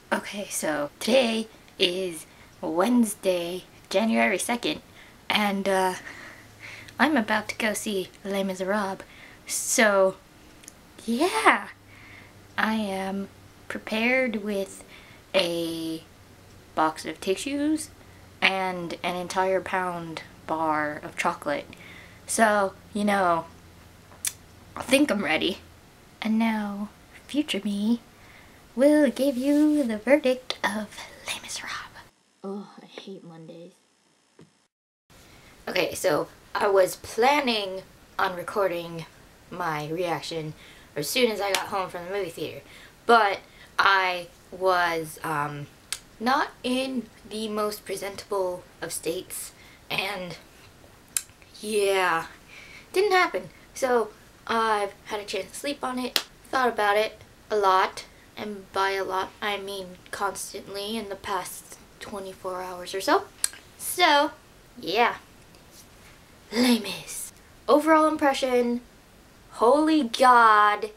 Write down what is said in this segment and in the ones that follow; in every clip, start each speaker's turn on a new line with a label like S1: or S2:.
S1: Okay, so today is Wednesday, January 2nd, and I'm about to go see Les Miserables. So, yeah, I am prepared with a box of tissues and an entire pound bar of chocolate. So, I think I'm ready. And now, future me will give you the verdict of Les Miserables. Oh, I hate Mondays. Okay, so I was planning on recording my reaction as soon as I got home from the movie theater, but I was not in the most presentable of states, and yeah, didn't happen. So I've had a chance to sleep on it, thought about it a lot, and by a lot I mean constantly in the past 24 hours or so. So, yeah. Les Mis. Overall impression, holy god,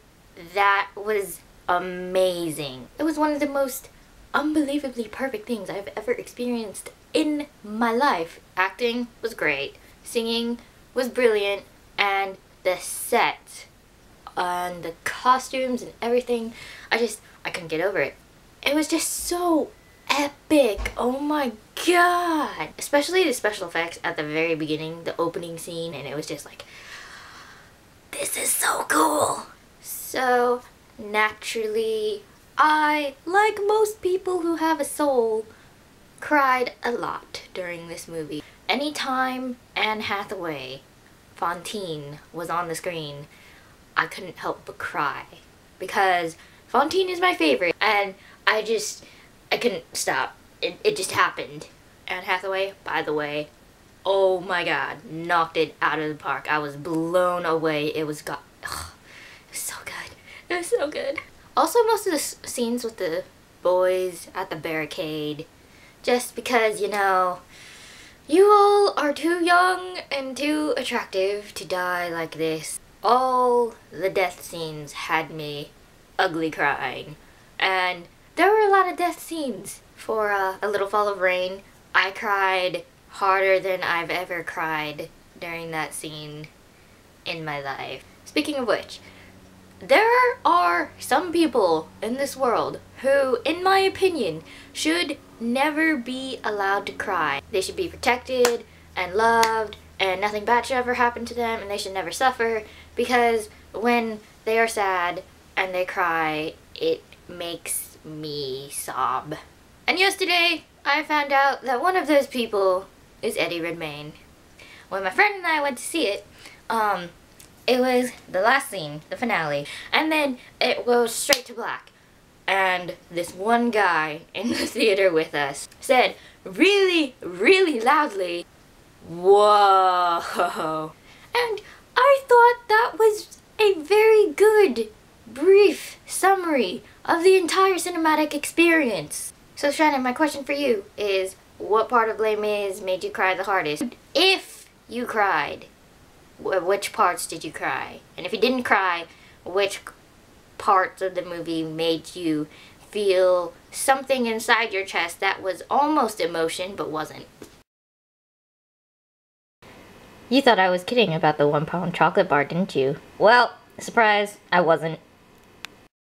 S1: that was amazing. It was one of the most unbelievably perfect things I've ever experienced in my life. Acting was great, singing was brilliant, and the set and the costumes and everything, I couldn't get over it. It was just so epic. Oh my god. Especially the special effects at the very beginning, the opening scene, and it was just like, this is so cool. So naturally, I, like most people who have a soul, cried a lot during this movie. Anytime Anne Hathaway, Fantine, was on the screen, I couldn't help but cry. Because Fantine is my favorite, and I couldn't stop. It just happened. Anne Hathaway, by the way, oh my god, knocked it out of the park. I was blown away. It was so good. It was so good. Also, most of the scenes with the boys at the barricade, just because, you all are too young and too attractive to die like this. All the death scenes had me ugly crying, and there were a lot of death scenes. For A Little Fall of Rain, I cried harder than I've ever cried during that scene in my life. Speaking of which, there are some people in this world who, in my opinion, should never be allowed to cry. They should be protected and loved, and nothing bad should ever happen to them, and they should never suffer, because when they are sad and they cry, it makes me sob. And yesterday, I found out that one of those people is Eddie Redmayne. When my friend and I went to see it, it was the last scene, the finale, and then it goes straight to black. And this one guy in the theater with us said really, really loudly, "Whoa." And I thought that was a very good, brief summary of the entire cinematic experience. So Shannon, my question for you is, what part of Les Mis made you cry the hardest? If you cried, which parts did you cry? And if you didn't cry, which parts of the movie made you feel something inside your chest that was almost emotion but wasn't? You thought I was kidding about the 1 pound chocolate bar, didn't you? Well, surprise, I wasn't.